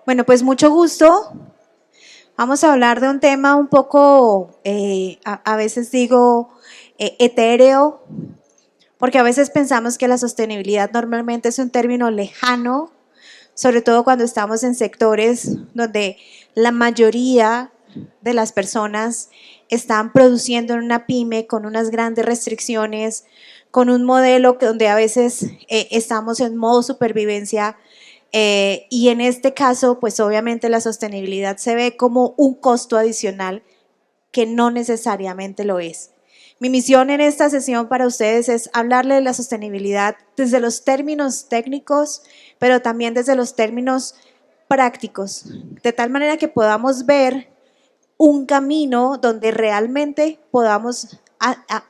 Bueno, pues mucho gusto. Vamos a hablar de un tema un poco, a veces digo, etéreo, porque a veces pensamos que la sostenibilidad normalmente es un término lejano, sobre todo cuando estamos en sectores donde la mayoría de las personas están produciendo en una pyme con unas grandes restricciones, con un modelo donde a veces estamos en modo supervivencia. Y en este caso, pues obviamente la sostenibilidad se ve como un costo adicional que no necesariamente lo es. Mi misión en esta sesión para ustedes es hablarle de la sostenibilidad desde los términos técnicos, pero también desde los términos prácticos, de tal manera que podamos ver un camino donde realmente podamos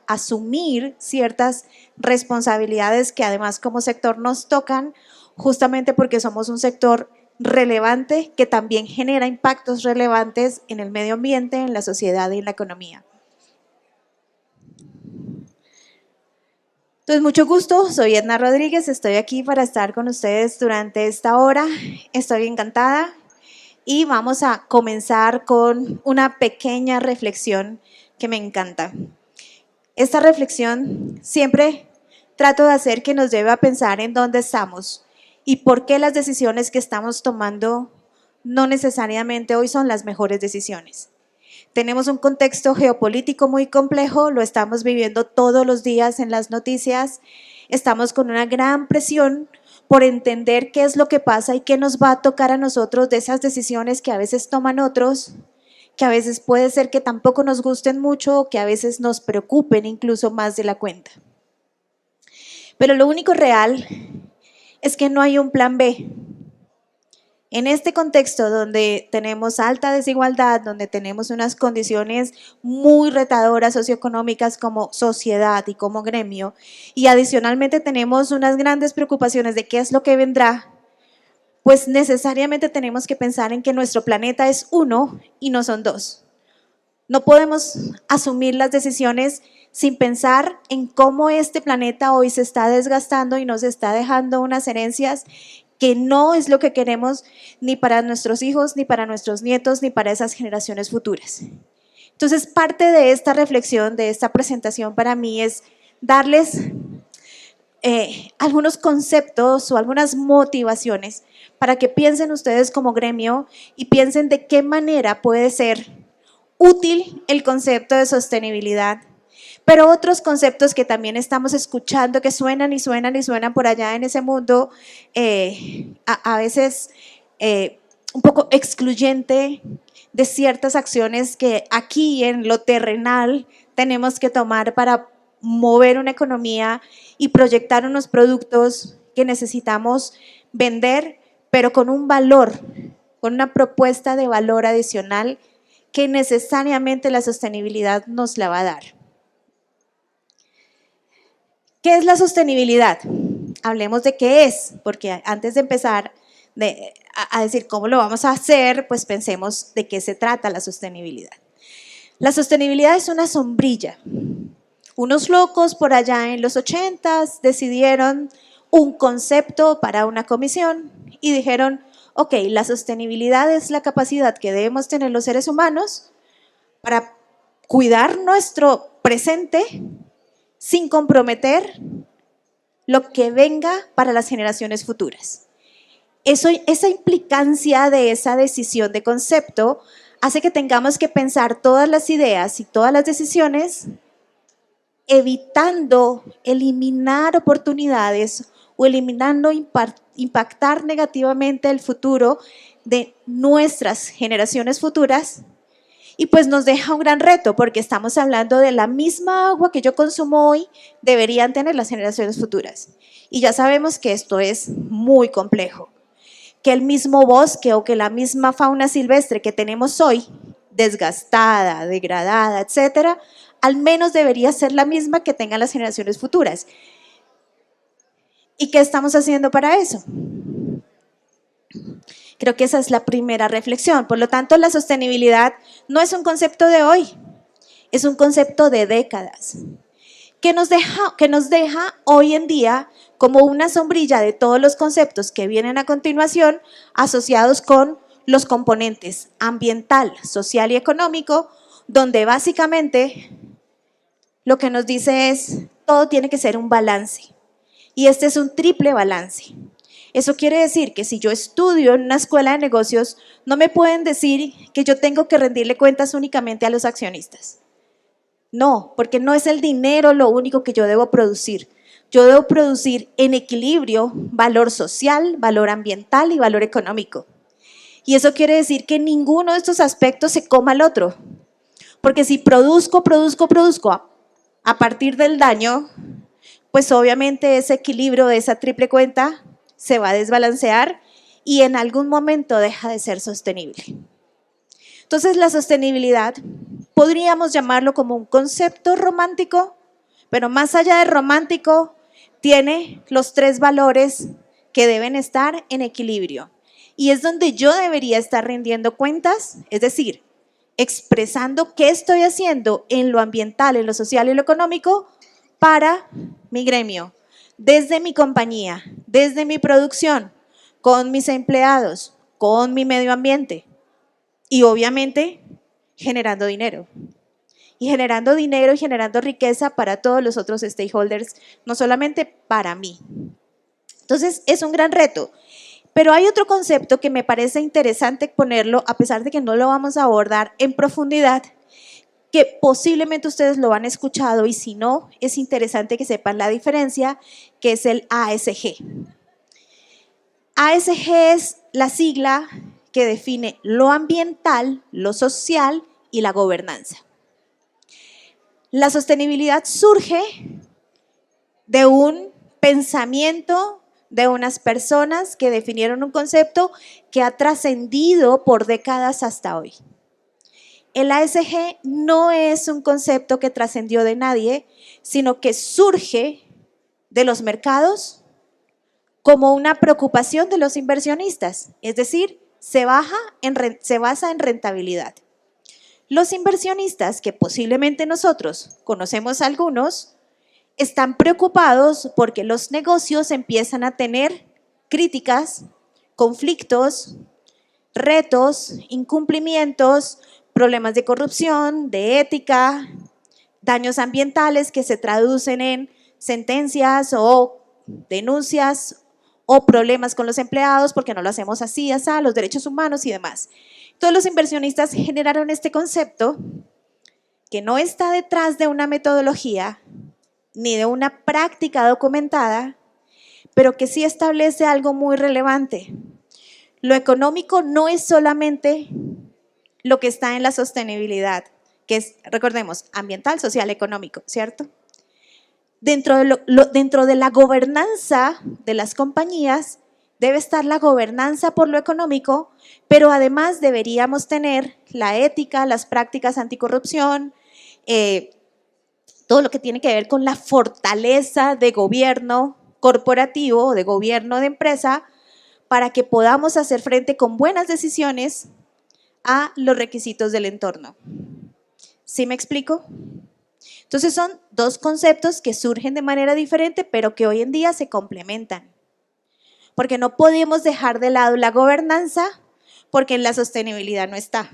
asumir ciertas responsabilidades que además como sector nos tocan, justamente porque somos un sector relevante que también genera impactos relevantes en el medio ambiente, en la sociedad y en la economía. Entonces, mucho gusto, soy Edna Rodríguez, estoy aquí para estar con ustedes durante esta hora, estoy encantada y vamos a comenzar con una pequeña reflexión que me encanta. Esta reflexión siempre trato de hacer que nos lleve a pensar en dónde estamos y por qué las decisiones que estamos tomando no necesariamente hoy son las mejores decisiones. Tenemos un contexto geopolítico muy complejo, lo estamos viviendo todos los días en las noticias, estamos con una gran presión por entender qué es lo que pasa y qué nos va a tocar a nosotros de esas decisiones que a veces toman otros, que a veces puede ser que tampoco nos gusten mucho, que a veces nos preocupen incluso más de la cuenta. Pero lo único real es que no hay un plan B. En este contexto donde tenemos alta desigualdad, donde tenemos unas condiciones muy retadoras socioeconómicas como sociedad y como gremio, y adicionalmente tenemos unas grandes preocupaciones de qué es lo que vendrá, pues necesariamente tenemos que pensar en que nuestro planeta es uno y no son dos. No podemos asumir las decisiones sin pensar en cómo este planeta hoy se está desgastando y nos está dejando unas herencias que no es lo que queremos ni para nuestros hijos, ni para nuestros nietos, ni para esas generaciones futuras. Entonces, parte de esta reflexión, de esta presentación para mí es darles algunos conceptos o algunas motivaciones para que piensen ustedes como gremio y piensen de qué manera puede ser útil el concepto de sostenibilidad, pero otros conceptos que también estamos escuchando que suenan y suenan y suenan por allá en ese mundo, a veces un poco excluyente de ciertas acciones que aquí en lo terrenal tenemos que tomar para mover una economía y proyectar unos productos que necesitamos vender, pero con un valor, con una propuesta de valor adicional que necesariamente la sostenibilidad nos la va a dar. ¿Qué es la sostenibilidad? Hablemos de qué es, porque antes de empezar a decir cómo lo vamos a hacer, pues pensemos de qué se trata la sostenibilidad. La sostenibilidad es una sombrilla. Unos locos por allá en los 80s decidieron un concepto para una comisión y dijeron, ok, la sostenibilidad es la capacidad que debemos tener los seres humanos para cuidar nuestro presente sin comprometer lo que venga para las generaciones futuras. Esa implicancia de esa decisión de concepto hace que tengamos que pensar todas las ideas y todas las decisiones evitando eliminar oportunidades o eliminando impactar negativamente el futuro de nuestras generaciones futuras. Y pues nos deja un gran reto porque estamos hablando de la misma agua que yo consumo hoy deberían tener las generaciones futuras. Y ya sabemos que esto es muy complejo, que el mismo bosque o que la misma fauna silvestre que tenemos hoy, desgastada, degradada, etcétera, al menos debería ser la misma que tengan las generaciones futuras. ¿Y qué estamos haciendo para eso? Creo que esa es la primera reflexión. Por lo tanto, la sostenibilidad no es un concepto de hoy, es un concepto de décadas, que nos deja hoy en día como una sombrilla de todos los conceptos que vienen a continuación asociados con los componentes ambiental, social y económico, donde básicamente lo que nos dice es, todo tiene que ser un balance. Y este es un triple balance. Eso quiere decir que si yo estudio en una escuela de negocios, no me pueden decir que yo tengo que rendirle cuentas únicamente a los accionistas. No, porque no es el dinero lo único que yo debo producir. Yo debo producir en equilibrio valor social, valor ambiental y valor económico. Y eso quiere decir que ninguno de estos aspectos se coma al otro. Porque si produzco a partir del daño, pues obviamente ese equilibrio de esa triple cuenta se va a desbalancear y en algún momento deja de ser sostenible. Entonces la sostenibilidad podríamos llamarlo como un concepto romántico, pero más allá de romántico, tiene los tres valores que deben estar en equilibrio. Y es donde yo debería estar rindiendo cuentas, es decir, expresando qué estoy haciendo en lo ambiental, en lo social y lo económico para mi gremio, desde mi compañía, desde mi producción, con mis empleados, con mi medio ambiente y obviamente generando dinero. Y generando dinero y generando riqueza para todos los otros stakeholders, no solamente para mí. Entonces, es un gran reto. Pero hay otro concepto que me parece interesante ponerlo, a pesar de que no lo vamos a abordar en profundidad, que posiblemente ustedes lo han escuchado y si no, es interesante que sepan la diferencia, que es el ASG. ASG es la sigla que define lo ambiental, lo social y la gobernanza. La sostenibilidad surge de un pensamiento de unas personas que definieron un concepto que ha trascendido por décadas hasta hoy. El ASG no es un concepto que trascendió de nadie, sino que surge de los mercados como una preocupación de los inversionistas, es decir, se basa en rentabilidad. Los inversionistas, que posiblemente nosotros conocemos algunos, están preocupados porque los negocios empiezan a tener críticas, conflictos, retos, incumplimientos, problemas de corrupción, de ética, daños ambientales que se traducen en sentencias o denuncias o problemas con los empleados porque no lo hacemos así, los derechos humanos y demás. Todos los inversionistas generaron este concepto que no está detrás de una metodología ni de una práctica documentada, pero que sí establece algo muy relevante. Lo económico no es solamente lo que está en la sostenibilidad, que es, recordemos, ambiental, social, económico, ¿cierto? Dentro de la gobernanza de las compañías debe estar la gobernanza por lo económico, pero además deberíamos tener la ética, las prácticas anticorrupción, todo lo que tiene que ver con la fortaleza de gobierno corporativo o de gobierno de empresa para que podamos hacer frente con buenas decisiones a los requisitos del entorno. ¿Sí me explico? Entonces son dos conceptos que surgen de manera diferente, pero que hoy en día se complementan. Porque no podemos dejar de lado la gobernanza porque en la sostenibilidad no está.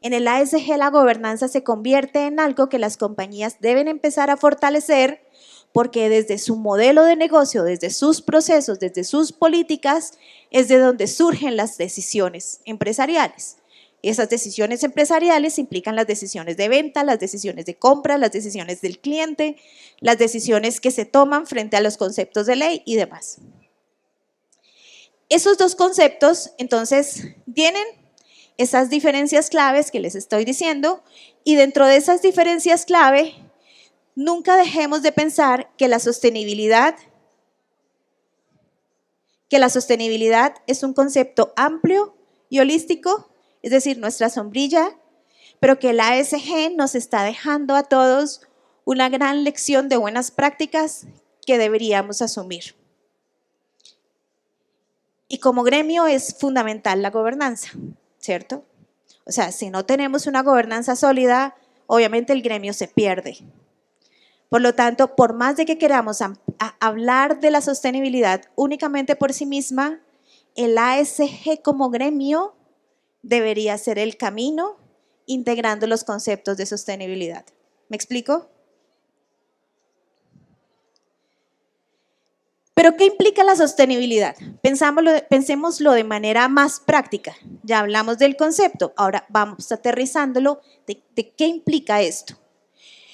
En el ASG la gobernanza se convierte en algo que las compañías deben empezar a fortalecer porque desde su modelo de negocio, desde sus procesos, desde sus políticas, es de donde surgen las decisiones empresariales. Esas decisiones empresariales implican las decisiones de venta, las decisiones de compra, las decisiones del cliente, las decisiones que se toman frente a los conceptos de ley y demás. Esos dos conceptos, entonces, tienen esas diferencias claves que les estoy diciendo y dentro de esas diferencias clave, nunca dejemos de pensar que la sostenibilidad es un concepto amplio y holístico, es decir, nuestra sombrilla, pero que el ASG nos está dejando a todos una gran lección de buenas prácticas que deberíamos asumir. Y como gremio es fundamental la gobernanza, ¿cierto? O sea, si no tenemos una gobernanza sólida, obviamente el gremio se pierde. Por lo tanto, por más de que queramos hablar de la sostenibilidad únicamente por sí misma, el ASG como gremio debería ser el camino integrando los conceptos de sostenibilidad. ¿Me explico? ¿Pero qué implica la sostenibilidad? Pensémoslo de manera más práctica. Ya hablamos del concepto, ahora vamos aterrizándolo de qué implica esto.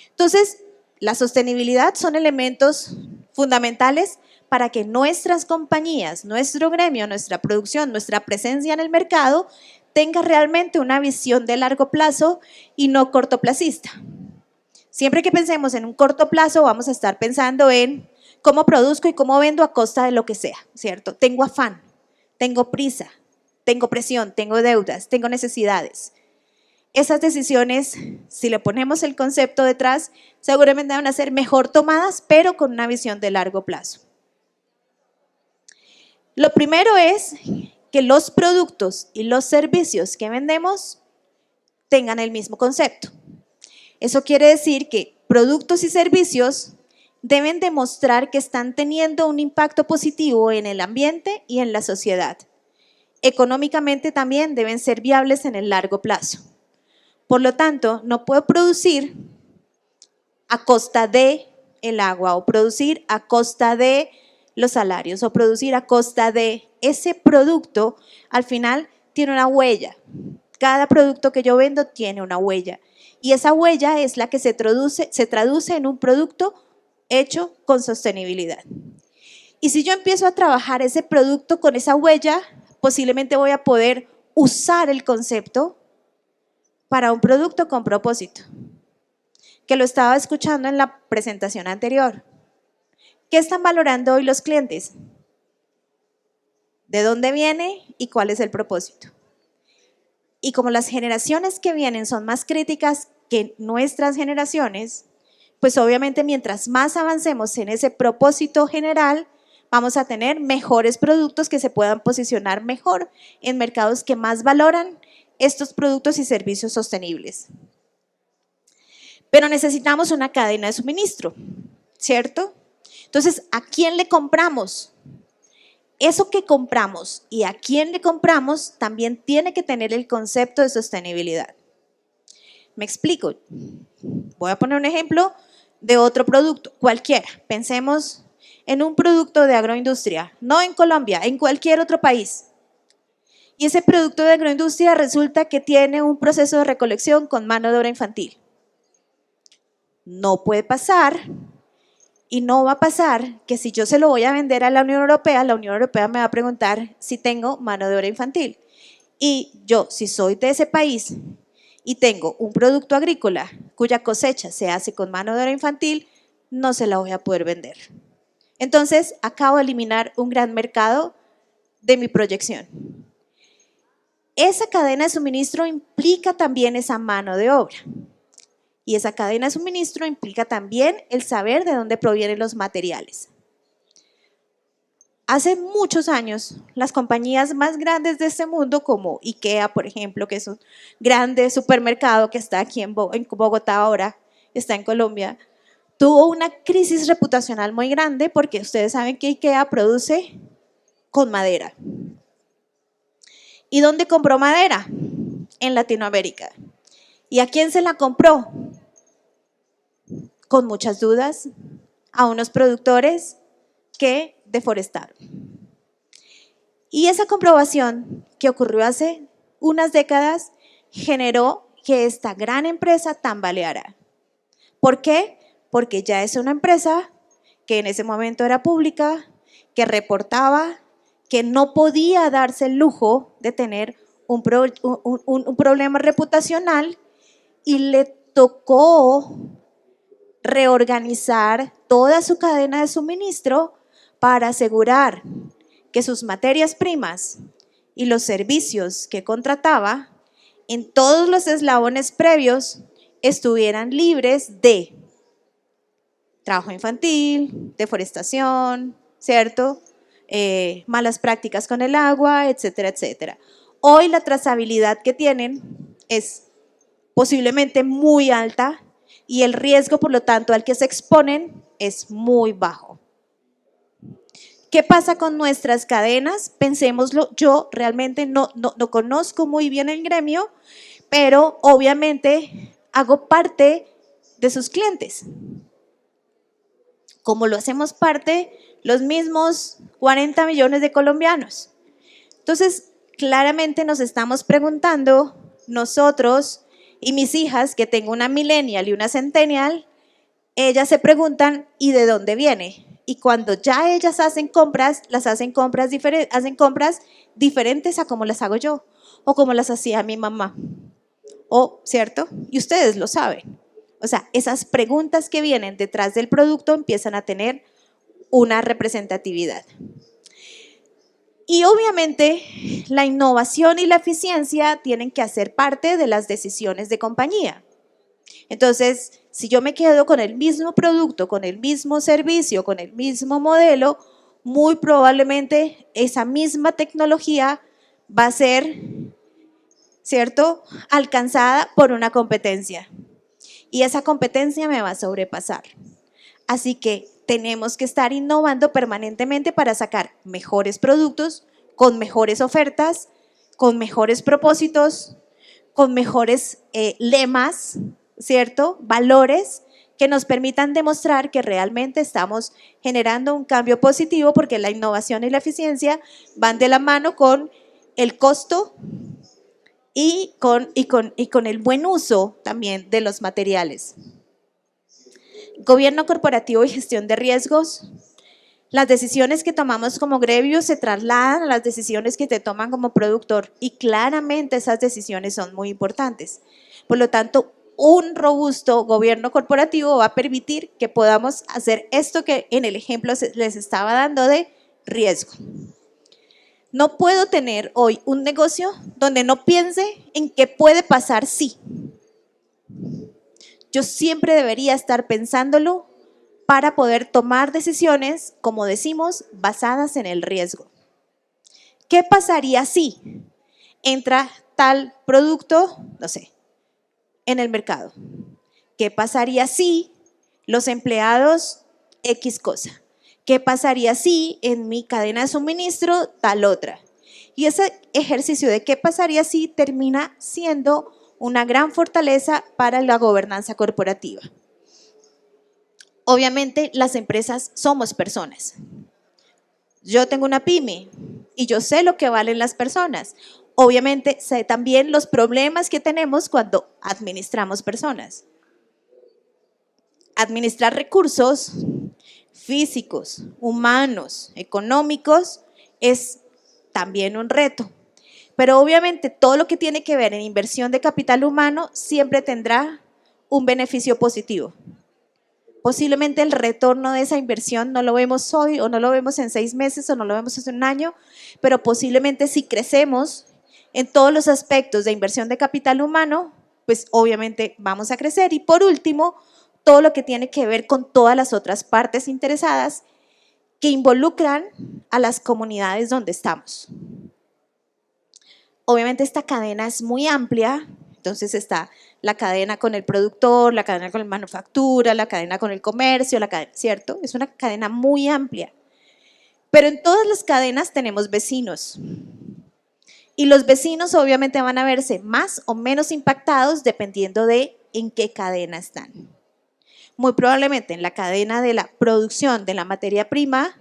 Entonces, la sostenibilidad son elementos fundamentales para que nuestras compañías, nuestro gremio, nuestra producción, nuestra presencia en el mercado tenga realmente una visión de largo plazo y no cortoplacista. Siempre que pensemos en un corto plazo, vamos a estar pensando en cómo produzco y cómo vendo a costa de lo que sea, ¿cierto? Tengo afán, tengo prisa, tengo presión, tengo deudas, tengo necesidades. Esas decisiones, si le ponemos el concepto detrás, seguramente van a ser mejor tomadas, pero con una visión de largo plazo. Lo primero es que los productos y los servicios que vendemos tengan el mismo concepto. Eso quiere decir que productos y servicios deben demostrar que están teniendo un impacto positivo en el ambiente y en la sociedad. Económicamente también deben ser viables en el largo plazo. Por lo tanto, no puedo producir a costa de el agua o producir a costa de los salarios o producir a costa de ese producto. Al final tiene una huella. Cada producto que yo vendo tiene una huella y esa huella es la que se traduce en un producto hecho con sostenibilidad. Y si yo empiezo a trabajar ese producto con esa huella, posiblemente voy a poder usar el concepto para un producto con propósito, que lo estaba escuchando en la presentación anterior. ¿Qué están valorando hoy los clientes? ¿De dónde viene y cuál es el propósito? Y como las generaciones que vienen son más críticas que nuestras generaciones, pues obviamente mientras más avancemos en ese propósito general, vamos a tener mejores productos que se puedan posicionar mejor en mercados que más valoran estos productos y servicios sostenibles. Pero necesitamos una cadena de suministro, ¿cierto? Entonces, ¿a quién le compramos? Eso que compramos y a quién le compramos también tiene que tener el concepto de sostenibilidad. Me explico. Voy a poner un ejemplo de otro producto, cualquiera. Pensemos en un producto de agroindustria, no en Colombia, en cualquier otro país. Y ese producto de agroindustria resulta que tiene un proceso de recolección con mano de obra infantil. No puede pasar y no va a pasar que si yo se lo voy a vender a la Unión Europea me va a preguntar si tengo mano de obra infantil. Y yo, si soy de ese país y tengo un producto agrícola cuya cosecha se hace con mano de obra infantil, no se la voy a poder vender. Entonces, acabo de eliminar un gran mercado de mi proyección. Esa cadena de suministro implica también esa mano de obra. Y esa cadena de suministro implica también el saber de dónde provienen los materiales. Hace muchos años, las compañías más grandes de este mundo, como IKEA, por ejemplo, que es un grande supermercado que está aquí en Bogotá ahora, está en Colombia, tuvo una crisis reputacional muy grande porque ustedes saben que IKEA produce con madera. ¿Y dónde compró madera? En Latinoamérica. ¿Y a quién se la compró? Con muchas dudas, a unos productores que deforestaron. Y esa comprobación que ocurrió hace unas décadas generó que esta gran empresa tambaleara. ¿Por qué? Porque ya es una empresa que en ese momento era pública, que reportaba, que no podía darse el lujo de tener un problema reputacional y le tocó reorganizar toda su cadena de suministro para asegurar que sus materias primas y los servicios que contrataba en todos los eslabones previos estuvieran libres de trabajo infantil, deforestación, ¿cierto? Malas prácticas con el agua, etcétera, etcétera. Hoy la trazabilidad que tienen es posiblemente muy alta y el riesgo, por lo tanto, al que se exponen es muy bajo. ¿Qué pasa con nuestras cadenas? Pensémoslo, yo realmente no conozco muy bien el gremio, pero obviamente hago parte de sus clientes. Como lo hacemos parte los mismos 40 millones de colombianos. Entonces, claramente nos estamos preguntando nosotros y mis hijas, que tengo una millennial y una centennial, ellas se preguntan, ¿y de dónde viene? Y cuando ya ellas hacen compras, hacen compras diferentes a como las hago yo o como las hacía mi mamá. ¿O cierto? Y ustedes lo saben. O sea, esas preguntas que vienen detrás del producto empiezan a tener una representatividad. Y obviamente la innovación y la eficiencia tienen que hacer parte de las decisiones de compañía. Entonces, si yo me quedo con el mismo producto, con el mismo servicio, con el mismo modelo, muy probablemente esa misma tecnología va a ser, ¿cierto?, alcanzada por una competencia. Y esa competencia me va a sobrepasar. Así que tenemos que estar innovando permanentemente para sacar mejores productos, con mejores ofertas, con mejores propósitos, con mejores lemas, ¿cierto? Valores que nos permitan demostrar que realmente estamos generando un cambio positivo, porque la innovación y la eficiencia van de la mano con el costo y con el buen uso también de los materiales. Gobierno corporativo y gestión de riesgos. Las decisiones que tomamos como gremio se trasladan a las decisiones que te toman como productor, y claramente esas decisiones son muy importantes. Por lo tanto, un robusto gobierno corporativo va a permitir que podamos hacer esto que en el ejemplo les estaba dando de riesgo. No puedo tener hoy un negocio donde no piense en qué puede pasar si. Yo siempre debería estar pensándolo para poder tomar decisiones, como decimos, basadas en el riesgo. ¿Qué pasaría si entra tal producto, no sé, en el mercado? ¿Qué pasaría si los empleados X cosa? ¿Qué pasaría si en mi cadena de suministro tal otra? Y ese ejercicio de qué pasaría si termina siendo una gran fortaleza para la gobernanza corporativa. Obviamente las empresas somos personas. Yo tengo una pyme y yo sé lo que valen las personas. Obviamente sé también los problemas que tenemos cuando administramos personas. Administrar recursos físicos, humanos, económicos es también un reto. Pero obviamente todo lo que tiene que ver en inversión de capital humano siempre tendrá un beneficio positivo. Posiblemente el retorno de esa inversión no lo vemos hoy, o no lo vemos en 6 meses, o no lo vemos en un año, pero posiblemente si crecemos en todos los aspectos de inversión de capital humano, pues obviamente vamos a crecer. Y por último, todo lo que tiene que ver con todas las otras partes interesadas que involucran a las comunidades donde estamos. Obviamente esta cadena es muy amplia, entonces está la cadena con el productor, la cadena con la manufactura, la cadena con el comercio, ¿cierto? Es una cadena muy amplia. Pero en todas las cadenas tenemos vecinos. Y los vecinos obviamente van a verse más o menos impactados dependiendo de en qué cadena están. Muy probablemente en la cadena de la producción de la materia prima,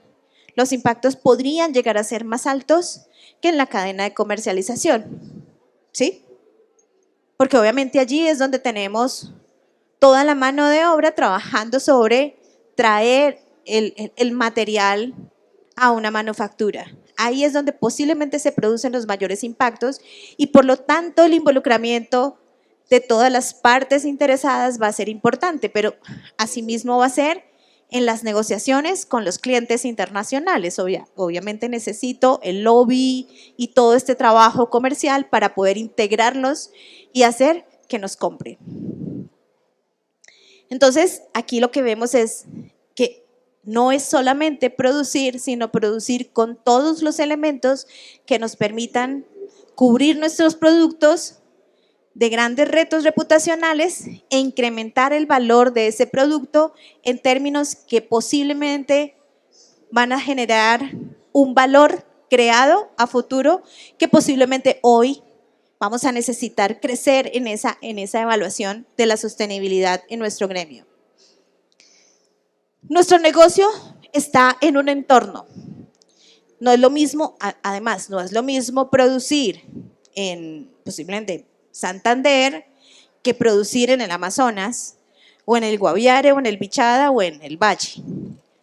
los impactos podrían llegar a ser más altos que en la cadena de comercialización, ¿sí? Porque obviamente allí es donde tenemos toda la mano de obra trabajando sobre traer el material a una manufactura. Ahí es donde posiblemente se producen los mayores impactos, y por lo tanto el involucramiento de todas las partes interesadas va a ser importante, pero asimismo va a ser en las negociaciones con los clientes internacionales. Obviamente necesito el lobby y todo este trabajo comercial para poder integrarlos y hacer que nos compren. Entonces, aquí lo que vemos es que no es solamente producir, sino producir con todos los elementos que nos permitan cubrir nuestros productos de grandes retos reputacionales e incrementar el valor de ese producto en términos que posiblemente van a generar un valor creado a futuro que posiblemente hoy vamos a necesitar crecer en esa evaluación de la sostenibilidad en nuestro gremio. Nuestro negocio está en un entorno. No es lo mismo, además, no es lo mismo producir en posiblemente Santander que producir en el Amazonas o en el Guaviare o en el Bichada o en el Valle,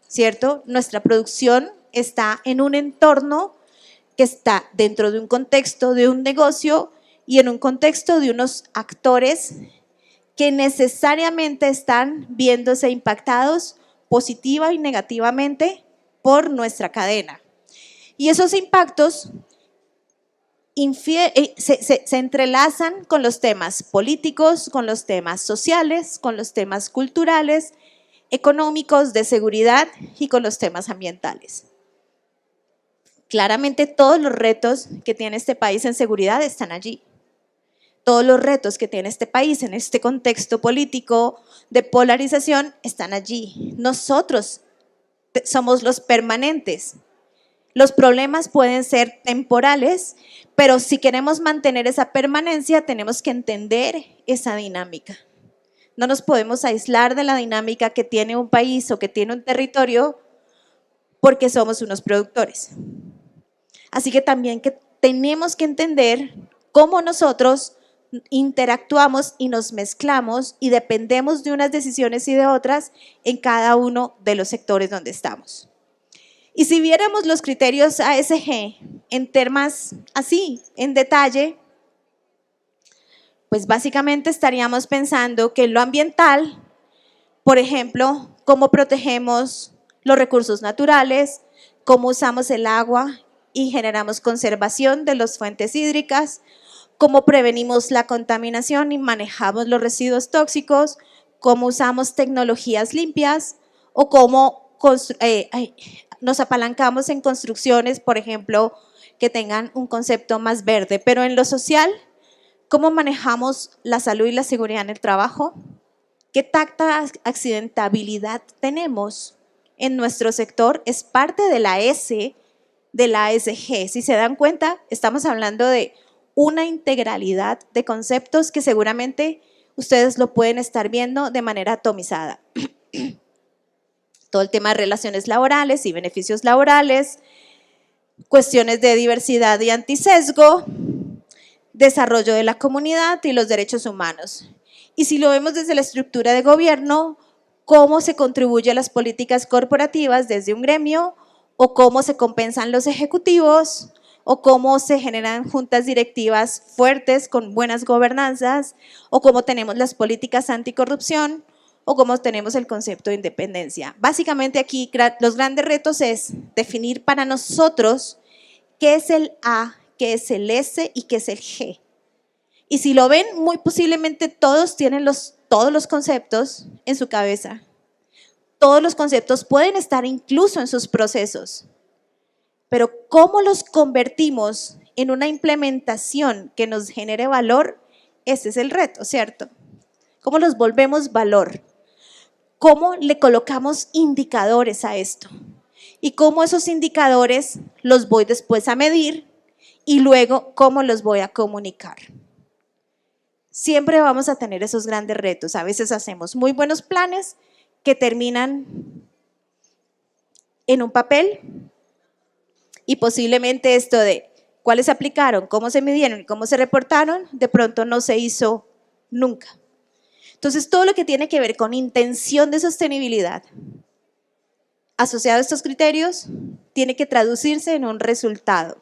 ¿cierto? Nuestra producción está en un entorno que está dentro de un contexto de un negocio y en un contexto de unos actores que necesariamente están viéndose impactados positiva y negativamente por nuestra cadena. Y esos impactos se entrelazan con los temas políticos, con los temas sociales, con los temas culturales, económicos, de seguridad y con los temas ambientales. Claramente todos los retos que tiene este país en seguridad están allí. Todos los retos que tiene este país en este contexto político de polarización están allí. Nosotros somos los permanentes. Los problemas pueden ser temporales, pero si queremos mantener esa permanencia, tenemos que entender esa dinámica. No nos podemos aislar de la dinámica que tiene un país o que tiene un territorio porque somos unos productores. Así que también que tenemos que entender cómo nosotros interactuamos y nos mezclamos y dependemos de unas decisiones y de otras en cada uno de los sectores donde estamos. Y si viéramos los criterios ASG en temas así, en detalle, pues básicamente estaríamos pensando que en lo ambiental, por ejemplo, cómo protegemos los recursos naturales, cómo usamos el agua y generamos conservación de las fuentes hídricas, cómo prevenimos la contaminación y manejamos los residuos tóxicos, cómo usamos tecnologías limpias o cómo nos apalancamos en construcciones, por ejemplo, que tengan un concepto más verde. Pero en lo social, ¿cómo manejamos la salud y la seguridad en el trabajo? ¿Qué tanta accidentabilidad tenemos en nuestro sector? Es parte de la S de la ASG. Si se dan cuenta, estamos hablando de una integralidad de conceptos que seguramente ustedes lo pueden estar viendo de manera atomizada. Todo el tema de relaciones laborales y beneficios laborales, cuestiones de diversidad y antisesgo, desarrollo de la comunidad y los derechos humanos. Y si lo vemos desde la estructura de gobierno, cómo se contribuye a las políticas corporativas desde un gremio o cómo se compensan los ejecutivos o cómo se generan juntas directivas fuertes con buenas gobernanzas o cómo tenemos las políticas anticorrupción o cómo tenemos el concepto de independencia. Básicamente aquí los grandes retos es definir para nosotros qué es el A, qué es el S y qué es el G. Y si lo ven, muy posiblemente todos tienen todos los conceptos en su cabeza. Todos los conceptos pueden estar incluso en sus procesos. Pero cómo los convertimos en una implementación que nos genere valor, ese es el reto, ¿cierto? ¿Cómo los volvemos valor? ¿Cómo le colocamos indicadores a esto? Y cómo esos indicadores los voy después a medir y luego cómo los voy a comunicar. Siempre vamos a tener esos grandes retos. A veces hacemos muy buenos planes que terminan en un papel y posiblemente esto de cuáles se aplicaron, cómo se midieron y cómo se reportaron, de pronto no se hizo nunca. Entonces, todo lo que tiene que ver con intención de sostenibilidad asociado a estos criterios tiene que traducirse en un resultado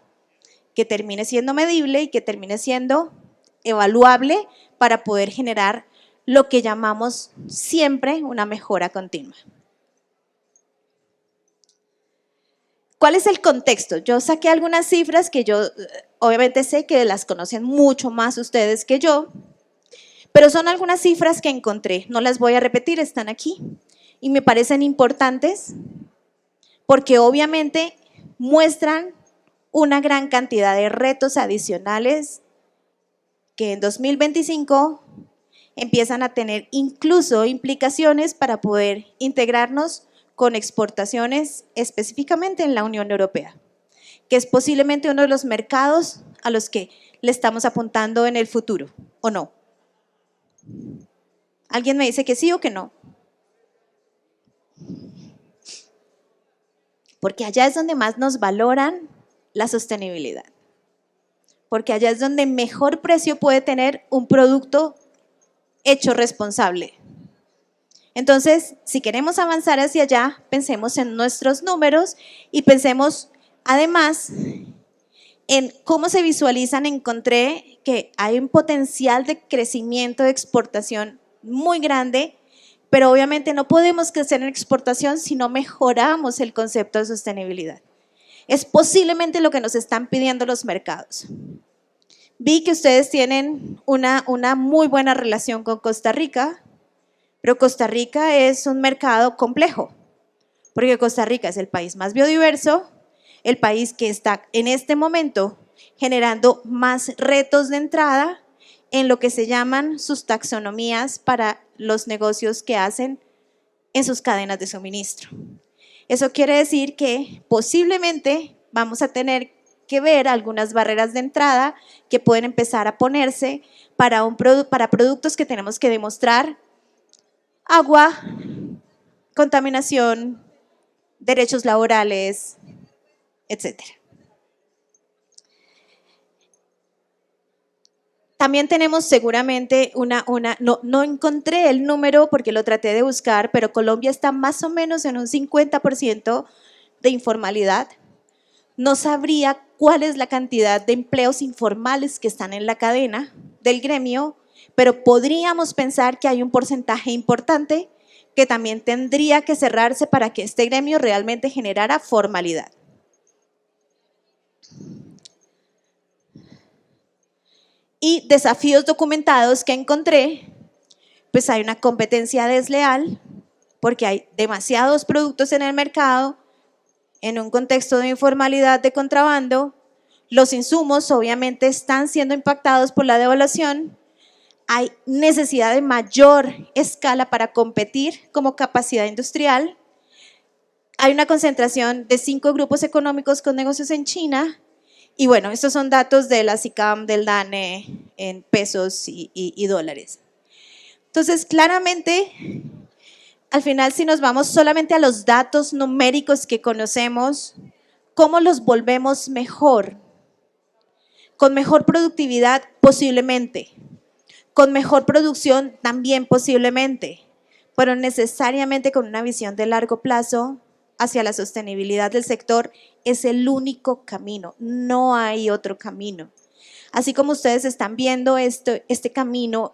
que termine siendo medible y que termine siendo evaluable para poder generar lo que llamamos siempre una mejora continua. ¿Cuál es el contexto? Yo saqué algunas cifras que yo obviamente sé que las conocen mucho más ustedes que yo, pero son algunas cifras que encontré. No las voy a repetir, están aquí y me parecen importantes porque obviamente muestran una gran cantidad de retos adicionales que en 2025 empiezan a tener incluso implicaciones para poder integrarnos con exportaciones específicamente en la Unión Europea, que es posiblemente uno de los mercados a los que le estamos apuntando en el futuro, ¿o no? ¿Alguien me dice que sí o que no? Porque allá es donde más nos valoran la sostenibilidad. Porque allá es donde mejor precio puede tener un producto hecho responsable. Entonces, si queremos avanzar hacia allá, pensemos en nuestros números y pensemos además en cómo se visualizan. Encontré que hay un potencial de crecimiento de exportación muy grande, pero obviamente no podemos crecer en exportación si no mejoramos el concepto de sostenibilidad. Es posiblemente lo que nos están pidiendo los mercados. Vi que ustedes tienen una muy buena relación con Costa Rica, pero Costa Rica es un mercado complejo, porque Costa Rica es el país más biodiverso, el país que está en este momento generando más retos de entrada en lo que se llaman sus taxonomías para los negocios que hacen en sus cadenas de suministro. Eso quiere decir que posiblemente vamos a tener que ver algunas barreras de entrada que pueden empezar a ponerse para productos que tenemos que demostrar agua, contaminación, derechos laborales, etcétera. También tenemos seguramente no encontré el número porque lo traté de buscar, pero Colombia está más o menos en un 50% de informalidad. No sabría cuál es la cantidad de empleos informales que están en la cadena del gremio, pero podríamos pensar que hay un porcentaje importante que también tendría que cerrarse para que este gremio realmente generara formalidad. Y desafíos documentados que encontré, pues hay una competencia desleal porque hay demasiados productos en el mercado en un contexto de informalidad, de contrabando. Los insumos obviamente están siendo impactados por la devaluación. Hay necesidad de mayor escala para competir como capacidad industrial. Hay una concentración de 5 grupos económicos con negocios en China. Y bueno, estos son datos de la SICAM, del DANE, en pesos y dólares. Entonces, claramente, al final, si nos vamos solamente a los datos numéricos que conocemos, ¿cómo los volvemos mejor? Con mejor productividad, posiblemente. Con mejor producción, también posiblemente. Pero necesariamente con una visión de largo plazo hacia la sostenibilidad del sector es el único camino, no hay otro camino. Así como ustedes están viendo este camino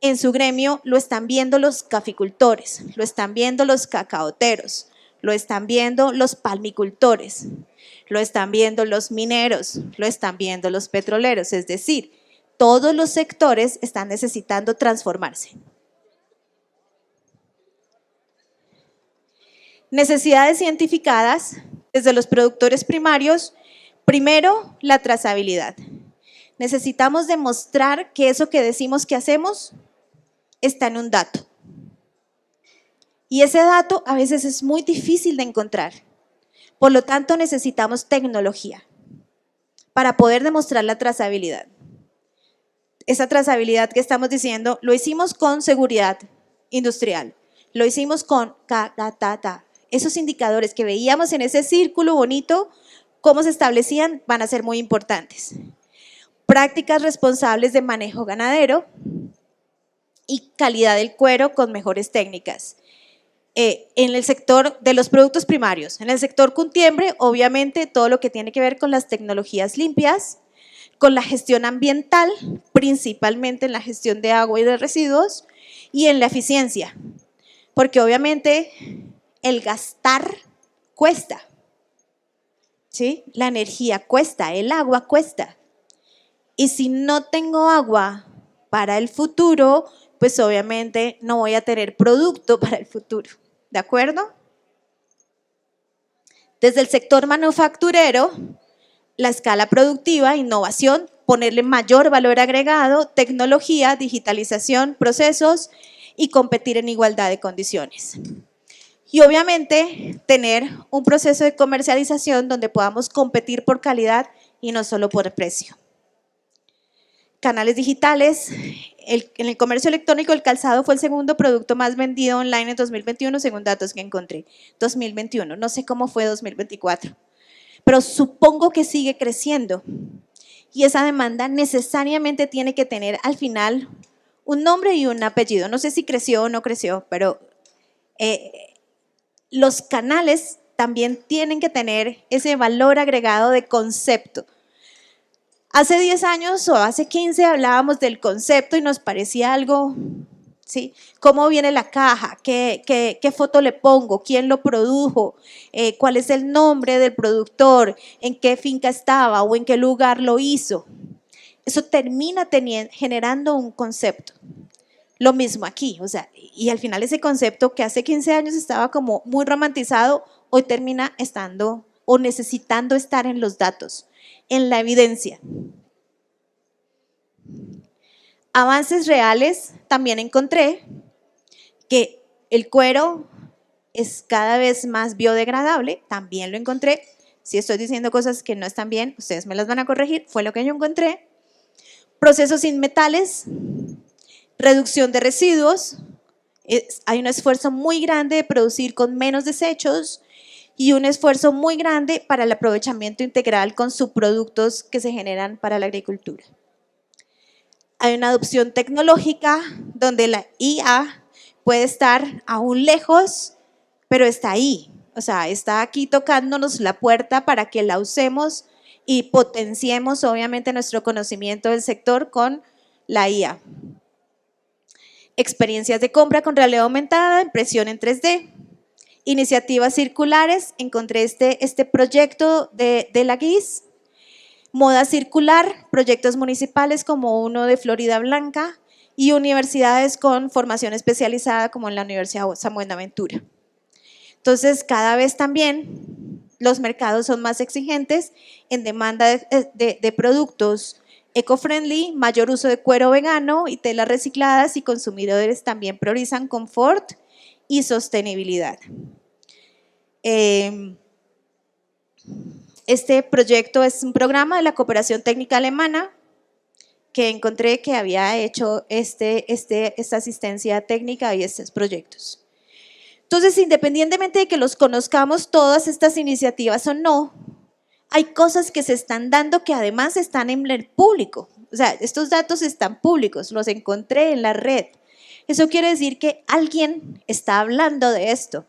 en su gremio, lo están viendo los caficultores, lo están viendo los cacaoteros, lo están viendo los palmicultores, lo están viendo los mineros, lo están viendo los petroleros, es decir, todos los sectores están necesitando transformarse. Necesidades identificadas desde los productores primarios. Primero, la trazabilidad. Necesitamos demostrar que eso que decimos que hacemos está en un dato. Y ese dato a veces es muy difícil de encontrar. Por lo tanto, necesitamos tecnología para poder demostrar la trazabilidad. Esa trazabilidad que estamos diciendo, lo hicimos con seguridad industrial, lo hicimos con esos indicadores que veíamos en ese círculo bonito, cómo se establecían, van a ser muy importantes. Prácticas responsables de manejo ganadero y calidad del cuero con mejores técnicas. En el sector de los productos primarios, en el sector Cuntiembre, obviamente todo lo que tiene que ver con las tecnologías limpias, con la gestión ambiental, principalmente en la gestión de agua y de residuos, y en la eficiencia, porque obviamente el gastar cuesta, ¿sí? La energía cuesta, el agua cuesta. Y si no tengo agua para el futuro, pues obviamente no voy a tener producto para el futuro, ¿de acuerdo? Desde el sector manufacturero, la escala productiva, innovación, ponerle mayor valor agregado, tecnología, digitalización, procesos y competir en igualdad de condiciones. Y obviamente tener un proceso de comercialización donde podamos competir por calidad y no solo por precio. Canales digitales. En el comercio electrónico el calzado fue el segundo producto más vendido online en 2021 según datos que encontré. 2021, no sé cómo fue 2024, pero supongo que sigue creciendo. Y esa demanda necesariamente tiene que tener al final un nombre y un apellido. No sé si creció o no creció, pero los canales también tienen que tener ese valor agregado de concepto. Hace 10 años o hace 15 hablábamos del concepto y nos parecía algo, ¿sí? ¿Cómo viene la caja? ¿Qué foto le pongo? ¿Quién lo produjo? ¿Cuál es el nombre del productor? ¿En qué finca estaba o en qué lugar lo hizo? Eso termina generando un concepto. Lo mismo aquí, o sea, y al final ese concepto que hace 15 años estaba como muy romantizado, hoy termina estando o necesitando estar en los datos, en la evidencia. Avances reales, también encontré que el cuero es cada vez más biodegradable, también lo encontré. Si estoy diciendo cosas que no están bien, ustedes me las van a corregir, fue lo que yo encontré. Procesos sin metales, reducción de residuos, hay un esfuerzo muy grande de producir con menos desechos y un esfuerzo muy grande para el aprovechamiento integral con subproductos que se generan para la agricultura. Hay una adopción tecnológica donde la IA puede estar aún lejos, pero está ahí, o sea, está aquí tocándonos la puerta para que la usemos y potenciemos obviamente nuestro conocimiento del sector con la IA. Experiencias de compra con realidad aumentada, impresión en 3D. Iniciativas circulares, encontré este proyecto de la GIS. Moda circular, proyectos municipales como uno de Florida Blanca y universidades con formación especializada como en la Universidad San Buenaventura. Entonces, cada vez también los mercados son más exigentes en demanda de productos eco-friendly, mayor uso de cuero vegano y telas recicladas, y consumidores también priorizan confort y sostenibilidad. Este proyecto es un programa de la Cooperación Técnica Alemana que encontré que había hecho esta asistencia técnica y estos proyectos. Entonces, independientemente de que los conozcamos todas estas iniciativas o no, hay cosas que se están dando que además están en el público. O sea, estos datos están públicos, los encontré en la red. Eso quiere decir que alguien está hablando de esto.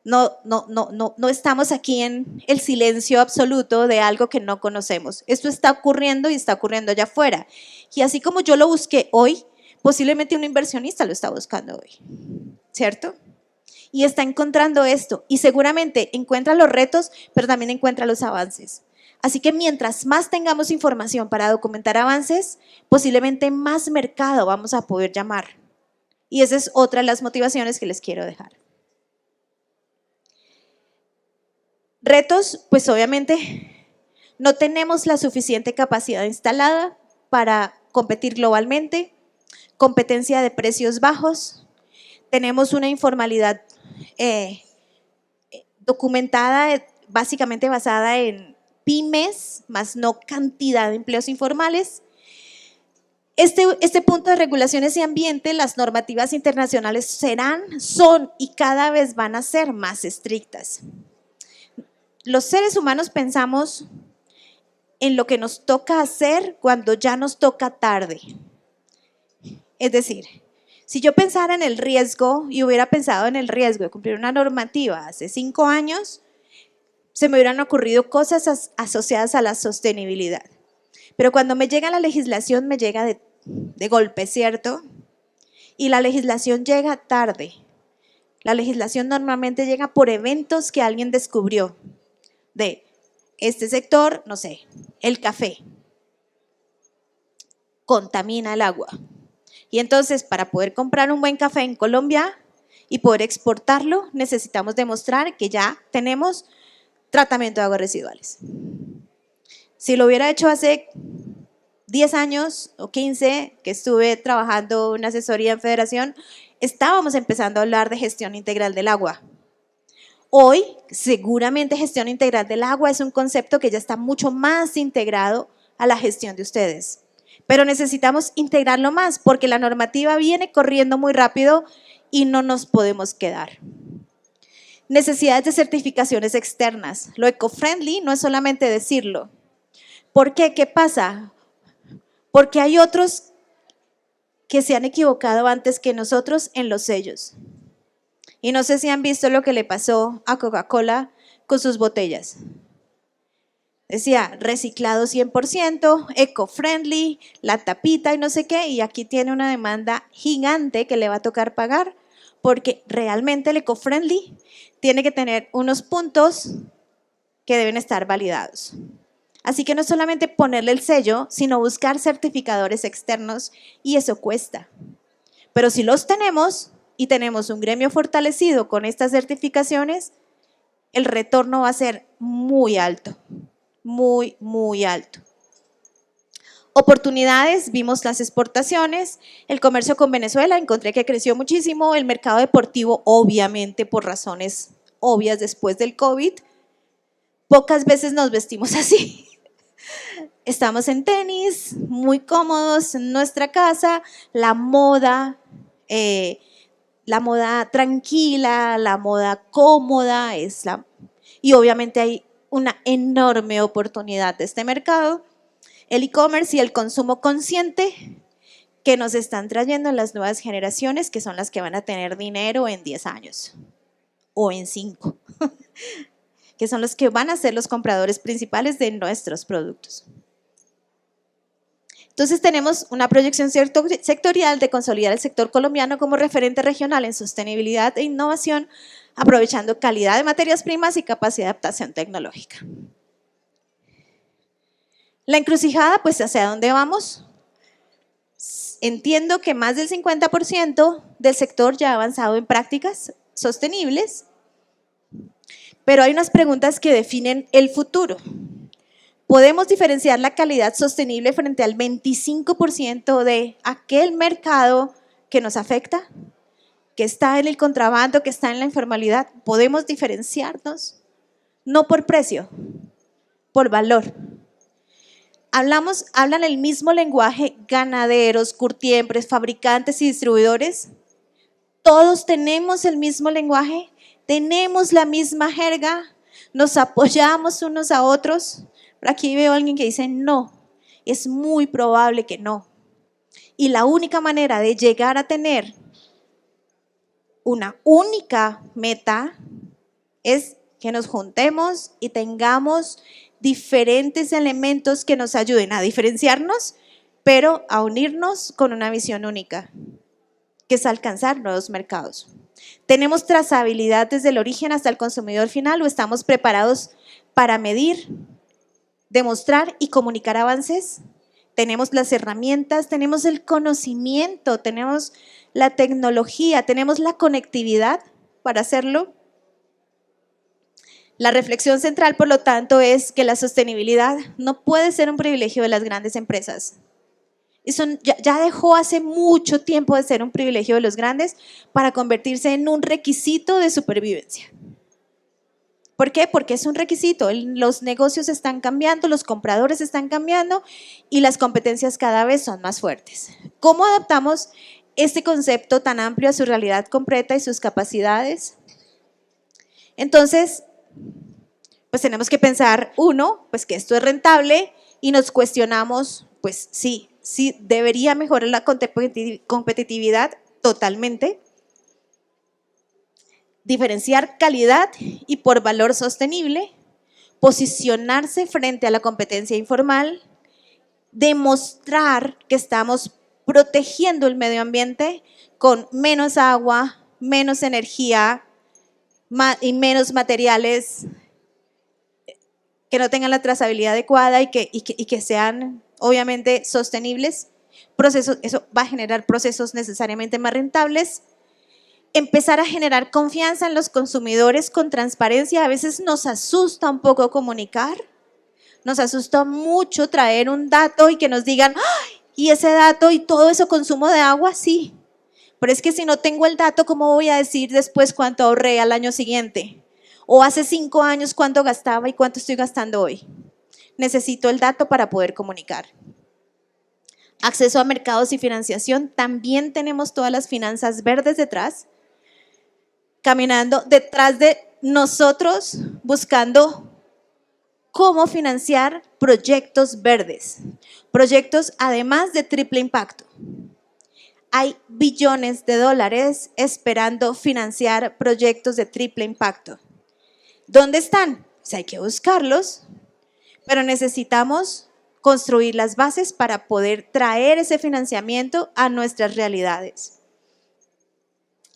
No estamos aquí en el silencio absoluto de algo que no conocemos. Esto está ocurriendo y está ocurriendo allá afuera. Y así como yo lo busqué hoy, posiblemente un inversionista lo está buscando hoy, ¿cierto? Y está encontrando esto y seguramente encuentra los retos, pero también encuentra los avances. Así que mientras más tengamos información para documentar avances, posiblemente más mercado vamos a poder llamar. Y esa es otra de las motivaciones que les quiero dejar. Retos, pues obviamente no tenemos la suficiente capacidad instalada para competir globalmente, competencia de precios bajos, tenemos una informalidad documentada, básicamente basada en pymes, más no cantidad de empleos informales. Este punto de regulaciones y ambiente, las normativas internacionales son y cada vez van a ser más estrictas. Los seres humanos pensamos en lo que nos toca hacer cuando ya nos toca tarde. Es decir, si yo pensara en el riesgo y hubiera pensado en el riesgo de cumplir una normativa hace 5 años, se me hubieran ocurrido cosas asociadas a la sostenibilidad. Pero cuando me llega la legislación, me llega de golpe, ¿cierto? Y la legislación llega tarde. La legislación normalmente llega por eventos que alguien descubrió. De este sector, no sé, el café contamina el agua. Y entonces, para poder comprar un buen café en Colombia y poder exportarlo, necesitamos demostrar que ya tenemos tratamiento de aguas residuales. Si lo hubiera hecho hace 10 años o 15, que estuve trabajando en una asesoría en federación, estábamos empezando a hablar de gestión integral del agua. Hoy, seguramente gestión integral del agua es un concepto que ya está mucho más integrado a la gestión de ustedes. Pero necesitamos integrarlo más porque la normativa viene corriendo muy rápido y no nos podemos quedar. Necesidades de certificaciones externas. Lo eco-friendly no es solamente decirlo. ¿Por qué? ¿Qué pasa? Porque hay otros que se han equivocado antes que nosotros en los sellos. Y no sé si han visto lo que le pasó a Coca-Cola con sus botellas. Decía reciclado 100%, eco-friendly, la tapita y no sé qué, y aquí tiene una demanda gigante que le va a tocar pagar porque realmente el eco-friendly tiene que tener unos puntos que deben estar validados. Así que no solamente ponerle el sello, sino buscar certificadores externos y eso cuesta. Pero si los tenemos y tenemos un gremio fortalecido con estas certificaciones, el retorno va a ser muy alto, muy, muy alto. Oportunidades, vimos las exportaciones, el comercio con Venezuela, encontré que creció muchísimo, el mercado deportivo, obviamente por razones obvias después del COVID, pocas veces nos vestimos así. Estamos en tenis, muy cómodos en nuestra casa, la moda tranquila, la moda cómoda, y obviamente hay una enorme oportunidad de este mercado. El e-commerce y el consumo consciente que nos están trayendo las nuevas generaciones, que son las que van a tener dinero en 10 años o en 5, que son los que van a ser los compradores principales de nuestros productos. Entonces tenemos una proyección sectorial de consolidar el sector colombiano como referente regional en sostenibilidad e innovación, aprovechando calidad de materias primas y capacidad de adaptación tecnológica. La encrucijada, pues ¿hacia dónde vamos? Entiendo que más del 50% del sector ya ha avanzado en prácticas sostenibles, pero hay unas preguntas que definen el futuro. ¿Podemos diferenciar la calidad sostenible frente al 25% de aquel mercado que nos afecta? Que está en el contrabando, que está en la informalidad. ¿Podemos diferenciarnos? No por precio, por valor. ¿Hablan el mismo lenguaje ganaderos, curtiembres, fabricantes y distribuidores? ¿Todos tenemos el mismo lenguaje? ¿Tenemos la misma jerga? ¿Nos apoyamos unos a otros? Por aquí veo a alguien que dice no, es muy probable que no. Y la única manera de llegar a tener una única meta es que nos juntemos y tengamos diferentes elementos que nos ayuden a diferenciarnos, pero a unirnos con una visión única, que es alcanzar nuevos mercados. ¿Tenemos trazabilidad desde el origen hasta el consumidor final o estamos preparados para medir, demostrar y comunicar avances? Tenemos las herramientas, tenemos el conocimiento, tenemos la tecnología, tenemos la conectividad para hacerlo. La reflexión central, por lo tanto, es que la sostenibilidad no puede ser un privilegio de las grandes empresas. Eso ya dejó hace mucho tiempo de ser un privilegio de los grandes para convertirse en un requisito de supervivencia. ¿Por qué? Porque es un requisito. Los negocios están cambiando, los compradores están cambiando y las competencias cada vez son más fuertes. ¿Cómo adaptamos este concepto tan amplio a su realidad concreta y sus capacidades? Entonces, pues tenemos que pensar, uno, pues que esto es rentable y nos cuestionamos, pues sí debería mejorar la competitividad totalmente. Diferenciar calidad y por valor sostenible, posicionarse frente a la competencia informal, demostrar que estamos protegiendo el medio ambiente con menos agua, menos energía y menos materiales que no tengan la trazabilidad adecuada y que sean obviamente sostenibles. Eso va a generar procesos necesariamente más rentables. Empezar a generar confianza en los consumidores con transparencia. A veces nos asusta un poco comunicar, nos asusta mucho traer un dato y que nos digan, ¡ay! Y ese dato y todo eso consumo de agua, sí. Pero es que si no tengo el dato, ¿cómo voy a decir después cuánto ahorré al año siguiente? O hace 5 años, ¿cuánto gastaba y cuánto estoy gastando hoy? Necesito el dato para poder comunicar. Acceso a mercados y financiación. También tenemos todas las finanzas verdes detrás, caminando detrás de nosotros, buscando cómo financiar proyectos verdes. Proyectos además de triple impacto. Hay billones de dólares esperando financiar proyectos de triple impacto. ¿Dónde están? Pues hay que buscarlos, pero necesitamos construir las bases para poder traer ese financiamiento a nuestras realidades.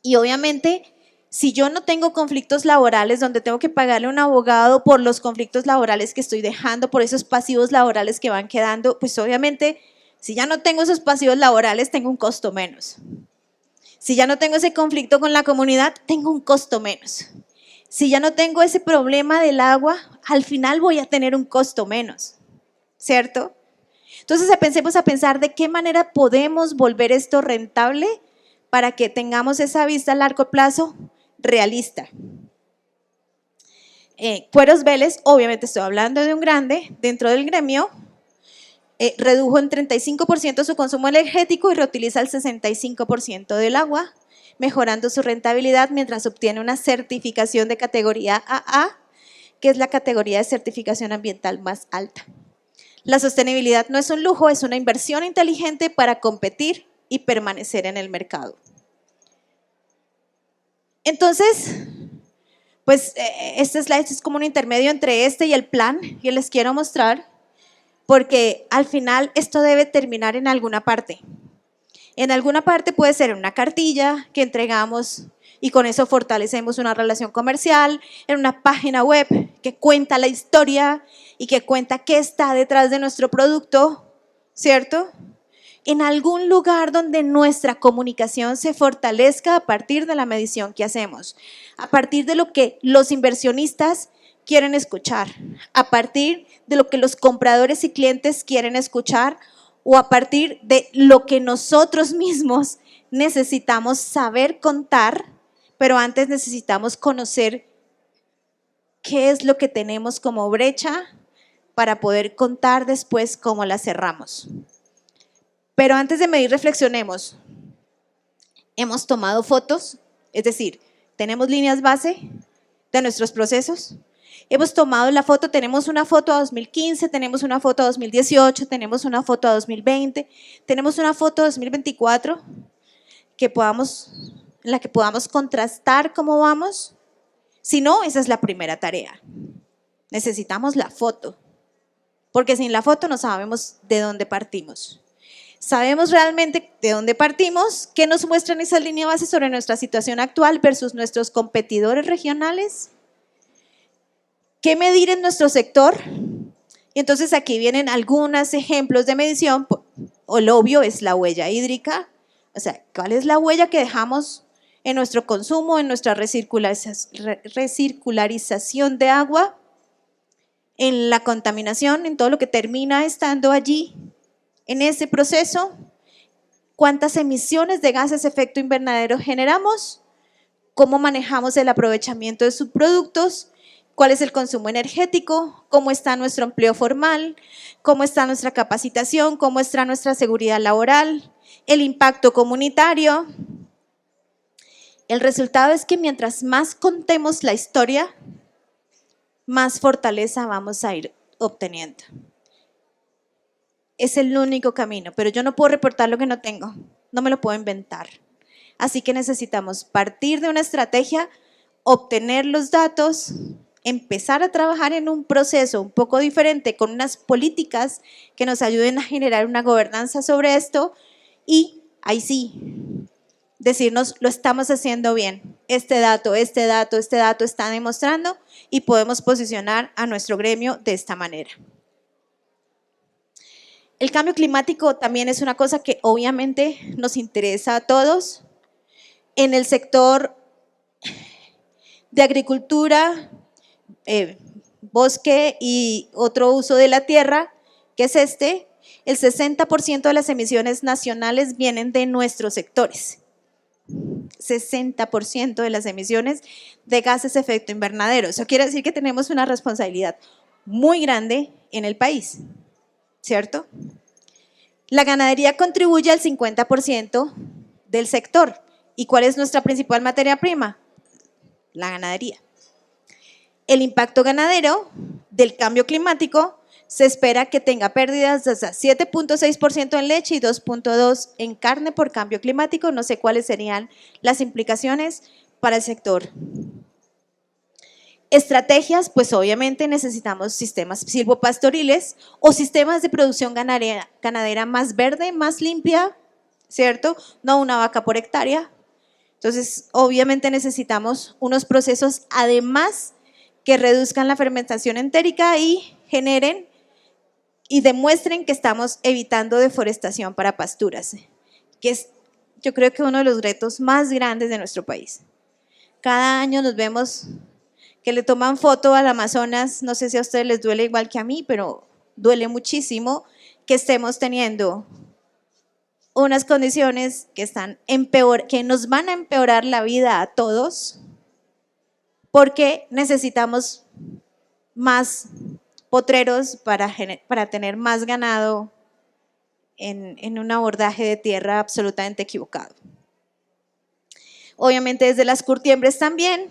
Y obviamente, si yo no tengo conflictos laborales donde tengo que pagarle a un abogado por los conflictos laborales que estoy dejando, por esos pasivos laborales que van quedando, pues obviamente, si ya no tengo esos pasivos laborales, tengo un costo menos. Si ya no tengo ese conflicto con la comunidad, tengo un costo menos. Si ya no tengo ese problema del agua, al final voy a tener un costo menos, ¿cierto? Entonces pensemos a pensar de qué manera podemos volver esto rentable para que tengamos esa vista a largo plazo realista. Cueros Vélez, obviamente estoy hablando de un grande dentro del gremio, redujo en 35% su consumo energético y reutiliza el 65% del agua, mejorando su rentabilidad mientras obtiene una certificación de categoría AA, que es la categoría de certificación ambiental más alta. La sostenibilidad no es un lujo, es una inversión inteligente para competir y permanecer en el mercado. Entonces, pues este slide es como un intermedio entre este y el plan que les quiero mostrar, porque al final esto debe terminar en alguna parte. En alguna parte puede ser en una cartilla que entregamos y con eso fortalecemos una relación comercial, en una página web que cuenta la historia y que cuenta qué está detrás de nuestro producto, ¿cierto? En algún lugar donde nuestra comunicación se fortalezca a partir de la medición que hacemos, a partir de lo que los inversionistas quieren escuchar, a partir de lo que los compradores y clientes quieren escuchar o a partir de lo que nosotros mismos necesitamos saber contar, pero antes necesitamos conocer qué es lo que tenemos como brecha para poder contar después cómo la cerramos. Pero antes de medir, reflexionemos. ¿Hemos tomado fotos? Es decir, ¿tenemos líneas base de nuestros procesos? Hemos tomado la foto, tenemos una foto a 2015, tenemos una foto a 2018, tenemos una foto a 2020, tenemos una foto a 2024 en la que podamos contrastar cómo vamos. Si no, esa es la primera tarea. Necesitamos la foto, porque sin la foto no sabemos de dónde partimos. ¿Sabemos realmente de dónde partimos? ¿Qué nos muestran esas líneas base sobre nuestra situación actual versus nuestros competidores regionales? ¿Qué medir en nuestro sector? Y entonces aquí vienen algunos ejemplos de medición. O lo obvio es la huella hídrica. O sea, ¿cuál es la huella que dejamos en nuestro consumo, en nuestra recircularización de agua, en la contaminación, en todo lo que termina estando allí? En ese proceso, ¿cuántas emisiones de gases de efecto invernadero generamos? ¿Cómo manejamos el aprovechamiento de subproductos? ¿Cuál es el consumo energético? ¿Cómo está nuestro empleo formal? ¿Cómo está nuestra capacitación? ¿Cómo está nuestra seguridad laboral? ¿El impacto comunitario? El resultado es que mientras más contemos la historia, más fortaleza vamos a ir obteniendo. Es el único camino, pero yo no puedo reportar lo que no tengo, no me lo puedo inventar. Así que necesitamos partir de una estrategia, obtener los datos, empezar a trabajar en un proceso un poco diferente con unas políticas que nos ayuden a generar una gobernanza sobre esto y ahí sí, decirnos lo estamos haciendo bien, este dato está demostrando y podemos posicionar a nuestro gremio de esta manera. El cambio climático también es una cosa que obviamente nos interesa a todos. En el sector de agricultura, bosque y otro uso de la tierra, que es el 60% de las emisiones nacionales vienen de nuestros sectores. 60% de las emisiones de gases de efecto invernadero. Eso quiere decir que tenemos una responsabilidad muy grande en el país, ¿cierto? La ganadería contribuye al 50% del sector. ¿Y cuál es nuestra principal materia prima? La ganadería. El impacto ganadero del cambio climático se espera que tenga pérdidas de hasta 7.6% en leche y 2.2% en carne por cambio climático. No sé cuáles serían las implicaciones para el sector. Estrategias, pues obviamente necesitamos sistemas silvopastoriles o sistemas de producción ganadera más verde, más limpia, ¿cierto? No una vaca por hectárea. Entonces, obviamente necesitamos unos procesos además que reduzcan la fermentación entérica y generen y demuestren que estamos evitando deforestación para pasturas, que es, yo creo que uno de los retos más grandes de nuestro país. Cada año nos vemos que le toman foto al Amazonas, no sé si a ustedes les duele igual que a mí, pero duele muchísimo que estemos teniendo unas condiciones que nos van a empeorar la vida a todos, porque necesitamos más potreros para tener más ganado en un abordaje de tierra absolutamente equivocado. Obviamente desde las curtiembres también,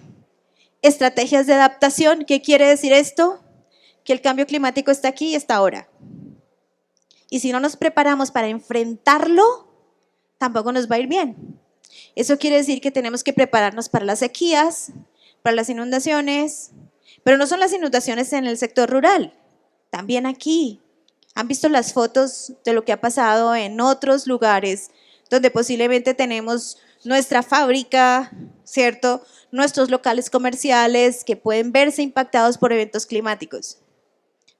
estrategias de adaptación. ¿Qué quiere decir esto? Que el cambio climático está aquí y está ahora. Y si no nos preparamos para enfrentarlo, tampoco nos va a ir bien. Eso quiere decir que tenemos que prepararnos para las sequías, para las inundaciones, pero no son las inundaciones en el sector rural, también aquí. ¿Han visto las fotos de lo que ha pasado en otros lugares donde posiblemente tenemos nuestra fábrica, ¿cierto? Nuestros locales comerciales que pueden verse impactados por eventos climáticos?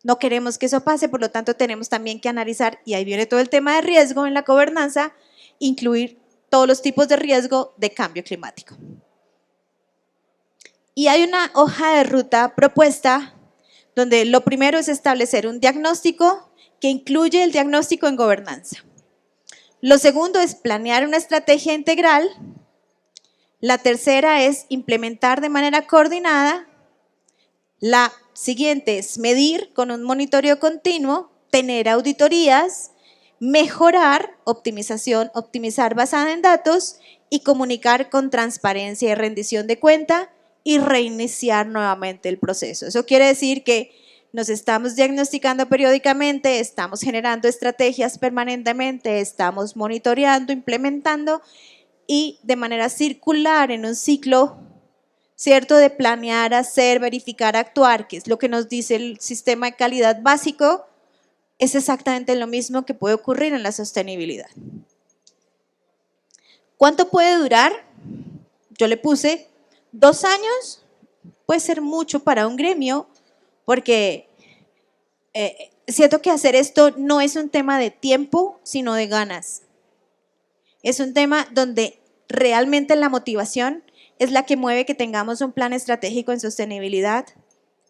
No queremos que eso pase, por lo tanto tenemos también que analizar, y ahí viene todo el tema de riesgo en la gobernanza, incluir todos los tipos de riesgo de cambio climático. Y hay una hoja de ruta propuesta donde lo primero es establecer un diagnóstico que incluye el diagnóstico en gobernanza. Lo segundo es planear una estrategia integral. La tercera es implementar de manera coordinada. La siguiente es medir con un monitoreo continuo, tener auditorías, mejorar, optimizar basada en datos y comunicar con transparencia y rendición de cuenta y reiniciar nuevamente el proceso. Eso quiere decir que nos estamos diagnosticando periódicamente, estamos generando estrategias permanentemente, estamos monitoreando, implementando y de manera circular en un ciclo, ¿cierto? De planear, hacer, verificar, actuar, que es lo que nos dice el sistema de calidad básico, es exactamente lo mismo que puede ocurrir en la sostenibilidad. ¿Cuánto puede durar? Yo le puse 2 años, puede ser mucho para un gremio, porque siento que hacer esto no es un tema de tiempo, sino de ganas. Es un tema donde realmente la motivación es la que mueve que tengamos un plan estratégico en sostenibilidad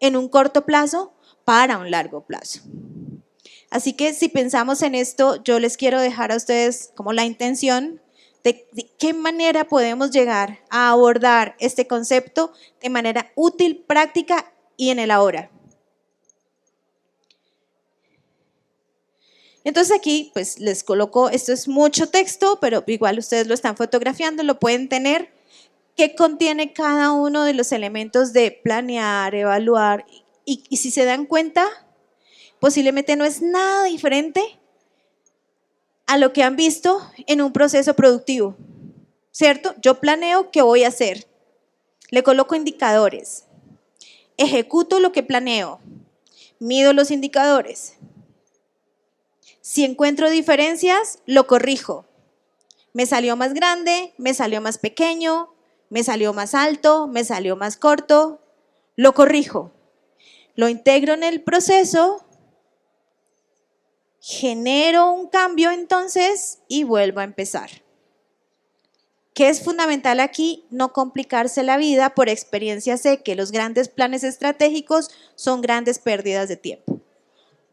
en un corto plazo para un largo plazo. Así que si pensamos en esto, yo les quiero dejar a ustedes como la intención de qué manera podemos llegar a abordar este concepto de manera útil, práctica y en el ahora. Entonces aquí pues les coloco, esto es mucho texto, pero igual ustedes lo están fotografiando, lo pueden tener, qué contiene cada uno de los elementos de planear, evaluar y si se dan cuenta, posiblemente no es nada diferente a lo que han visto en un proceso productivo, ¿cierto? Yo planeo qué voy a hacer, le coloco indicadores, ejecuto lo que planeo, mido los indicadores. Si encuentro diferencias, lo corrijo. Me salió más grande, me salió más pequeño, me salió más alto, me salió más corto, lo corrijo. Lo integro en el proceso, genero un cambio entonces y vuelvo a empezar. ¿Qué es fundamental aquí? No complicarse la vida. Por experiencia sé que los grandes planes estratégicos son grandes pérdidas de tiempo.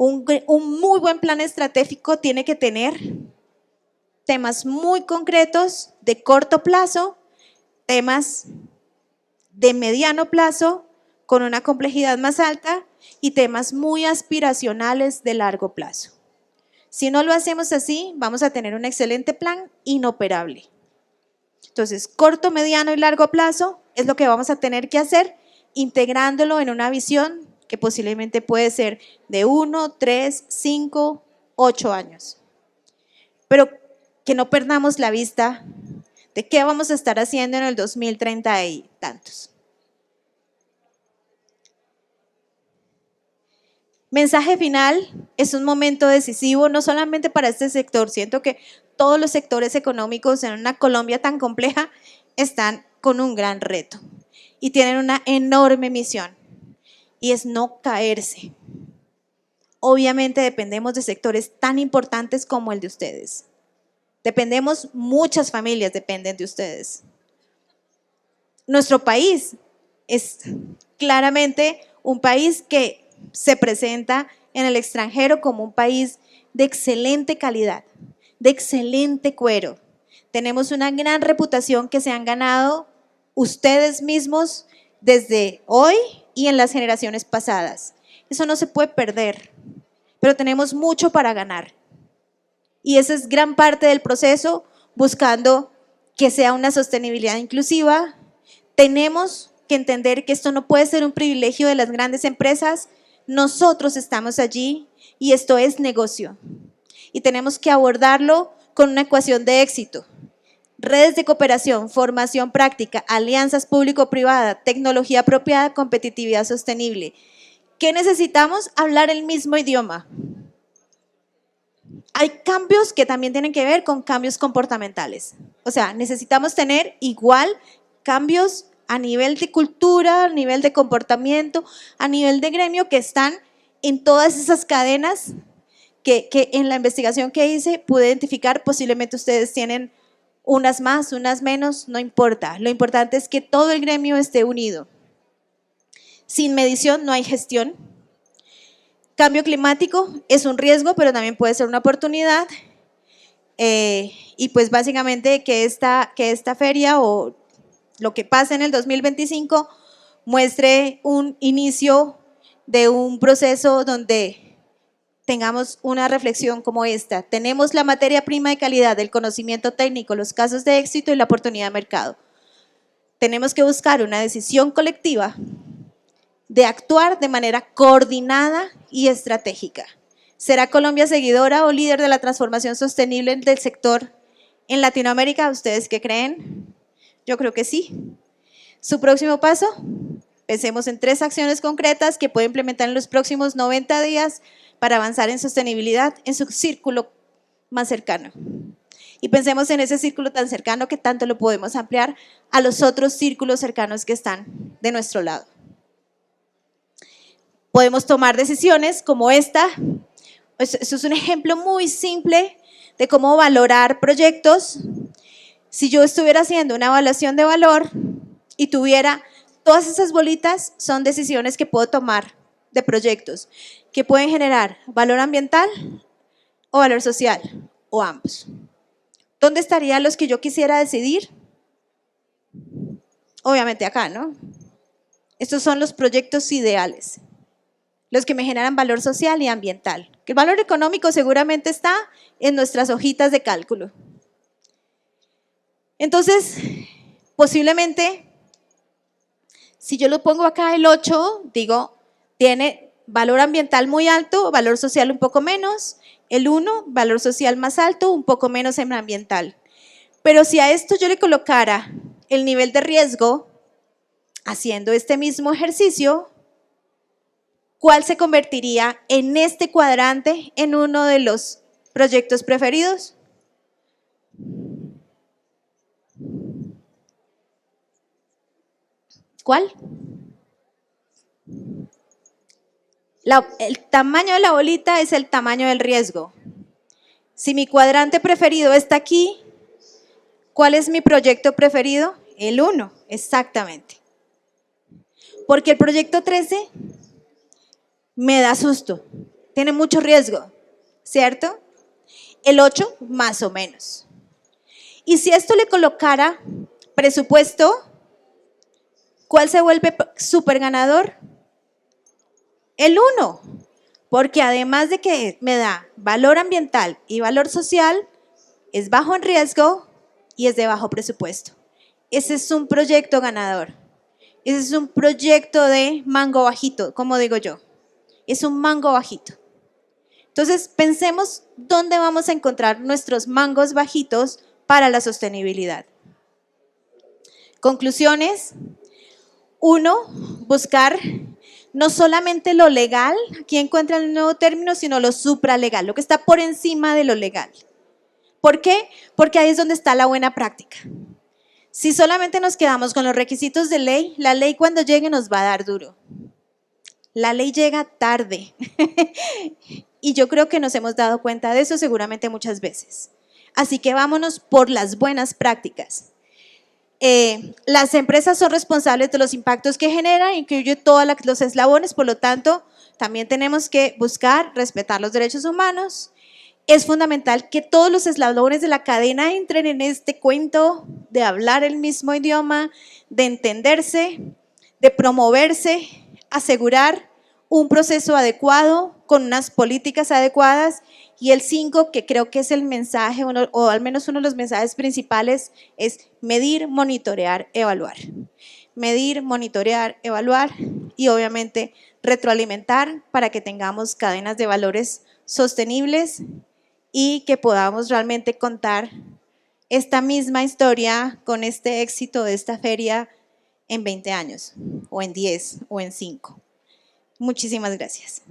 Un muy buen plan estratégico tiene que tener temas muy concretos de corto plazo temas de mediano plazo con una complejidad más alta y temas muy aspiracionales de largo plazo. Si no lo hacemos así, vamos a tener un excelente plan inoperable. Entonces, corto, mediano y largo plazo es lo que vamos a tener que hacer, integrándolo en una visión que posiblemente puede ser de 1, 3, 5, 8 años. Pero que no perdamos la vista de qué vamos a estar haciendo en el 2030 y tantos. Mensaje final, es un momento decisivo no solamente para este sector, siento que todos los sectores económicos en una Colombia tan compleja están con un gran reto y tienen una enorme misión y es no caerse. Obviamente dependemos de sectores tan importantes como el de ustedes. Dependemos, muchas familias dependen de ustedes. Nuestro país es claramente un país que se presenta en el extranjero como un país de excelente calidad, de excelente cuero. Tenemos una gran reputación que se han ganado ustedes mismos desde hoy y en las generaciones pasadas. Eso no se puede perder, pero tenemos mucho para ganar. Y esa es gran parte del proceso, buscando que sea una sostenibilidad inclusiva. Tenemos que entender que esto no puede ser un privilegio de las grandes empresas. Nosotros estamos allí y esto es negocio. Y tenemos que abordarlo con una ecuación de éxito. Redes de cooperación, formación práctica, alianzas público-privada, tecnología apropiada, competitividad sostenible. ¿Qué necesitamos? Hablar el mismo idioma. Hay cambios que también tienen que ver con cambios comportamentales. O sea, necesitamos tener igual cambios a nivel de cultura, a nivel de comportamiento, a nivel de gremio que están en todas esas cadenas que en la investigación que hice pude identificar. Posiblemente ustedes tienen unas más, unas menos, no importa. Lo importante es que todo el gremio esté unido. Sin medición no hay gestión. Cambio climático es un riesgo, pero también puede ser una oportunidad. Y pues básicamente que esta feria o lo que pasa en el 2025 muestre un inicio de un proceso donde tengamos una reflexión como esta. Tenemos la materia prima de calidad, el conocimiento técnico, los casos de éxito y la oportunidad de mercado. Tenemos que buscar una decisión colectiva de actuar de manera coordinada y estratégica. ¿Será Colombia seguidora o líder de la transformación sostenible del sector en Latinoamérica? ¿Ustedes qué creen? Yo creo que sí. ¿Su próximo paso? Pensemos en 3 acciones concretas que puede implementar en los próximos 90 días para avanzar en sostenibilidad en su círculo más cercano. Y pensemos en ese círculo tan cercano que tanto lo podemos ampliar a los otros círculos cercanos que están de nuestro lado. Podemos tomar decisiones como esta. Eso es un ejemplo muy simple de cómo valorar proyectos. Si yo estuviera haciendo una evaluación de valor y tuviera todas esas bolitas, son decisiones que puedo tomar de proyectos que pueden generar valor ambiental o valor social o ambos. ¿Dónde estarían los que yo quisiera decidir? Obviamente acá, ¿no? Estos son los proyectos ideales, los que me generan valor social y ambiental. El valor económico seguramente está en nuestras hojitas de cálculo. Entonces, posiblemente, si yo lo pongo acá el 8, digo, tiene valor ambiental muy alto, valor social un poco menos. El 1, valor social más alto, un poco menos en ambiental. Pero si a esto yo le colocara el nivel de riesgo, haciendo este mismo ejercicio, ¿cuál se convertiría en este cuadrante en uno de los proyectos preferidos? ¿Cuál? El tamaño de la bolita es el tamaño del riesgo. Si mi cuadrante preferido está aquí, ¿cuál es mi proyecto preferido? El 1, exactamente. Porque el proyecto 13 me da susto, tiene mucho riesgo, ¿cierto? El 8 más o menos. Y si esto le colocara presupuesto, ¿cuál se vuelve súper ganador? El 1, porque además de que me da valor ambiental y valor social, es bajo en riesgo y es de bajo presupuesto. Ese es un proyecto ganador. Ese es un proyecto de mango bajito, como digo yo. Es un mango bajito. Entonces, pensemos dónde vamos a encontrar nuestros mangos bajitos para la sostenibilidad. Conclusiones. 1, buscar no solamente lo legal, aquí encuentran el nuevo término, sino lo supralegal, lo que está por encima de lo legal. ¿Por qué? Porque ahí es donde está la buena práctica. Si solamente nos quedamos con los requisitos de ley, la ley cuando llegue nos va a dar duro. La ley llega tarde y yo creo que nos hemos dado cuenta de eso seguramente muchas veces. Así que vámonos por las buenas prácticas. Las empresas son responsables de los impactos que generan, incluye todos los eslabones, por lo tanto, también tenemos que buscar respetar los derechos humanos. Es fundamental que todos los eslabones de la cadena entren en este cuento de hablar el mismo idioma, de entenderse, de promoverse, asegurar un proceso adecuado con unas políticas adecuadas. Y el 5, que creo que es el mensaje, o al menos uno de los mensajes principales, es medir, monitorear, evaluar. Medir, monitorear, evaluar y obviamente retroalimentar para que tengamos cadenas de valores sostenibles y que podamos realmente contar esta misma historia con este éxito de esta feria en 20 años, o en 10, o en 5. Muchísimas gracias.